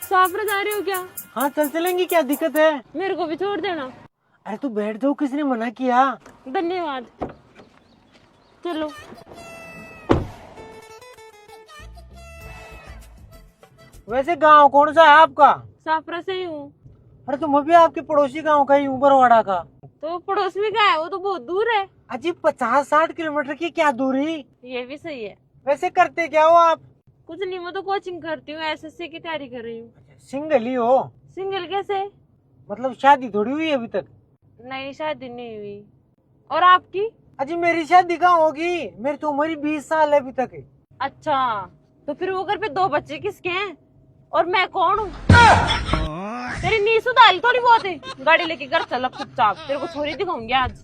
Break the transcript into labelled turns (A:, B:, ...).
A: साफरा जा रहे हो क्या?
B: हाँ चल चलेंगे, क्या दिक्कत है?
A: मेरे को भी छोड़ देना।
B: अरे तू बैठ जाओ, किसने मना किया?
A: धन्यवाद। चलो।
B: वैसे गांव कौन सा है आपका?
A: साफरा से ही हूँ।
B: अरे तुम भी आपके पड़ोसी गांव का ही हूँ, बरवाड़ा का।
A: तो पड़ोस में क्या है, वो तो बहुत दूर है।
B: अजी 50-60 किलोमीटर की क्या दूरी?
A: ये भी सही है।
B: वैसे करते क्या हो आप?
A: कुछ नहीं, मैं तो कोचिंग करती हूँ, एसएससी की तैयारी कर रही हूँ।
B: सिंगल ही हो?
A: सिंगल कैसे?
B: मतलब शादी थोड़ी हुई अभी तक?
A: नहीं, शादी नहीं हुई। और आपकी?
B: अजी मेरी शादी कहाँ होगी, मेरी तो उम्र ही 20 साल है अभी तक।
A: अच्छा, तो फिर वो घर पे 2 बच्चे किसके हैं? और मैं कौन हूँ? तेरी नींद सुधारी थोड़ी बहुत है। गाड़ी लेके घर चल अब चुपचाप, तेरे को छोरी दिखाऊंगी आज।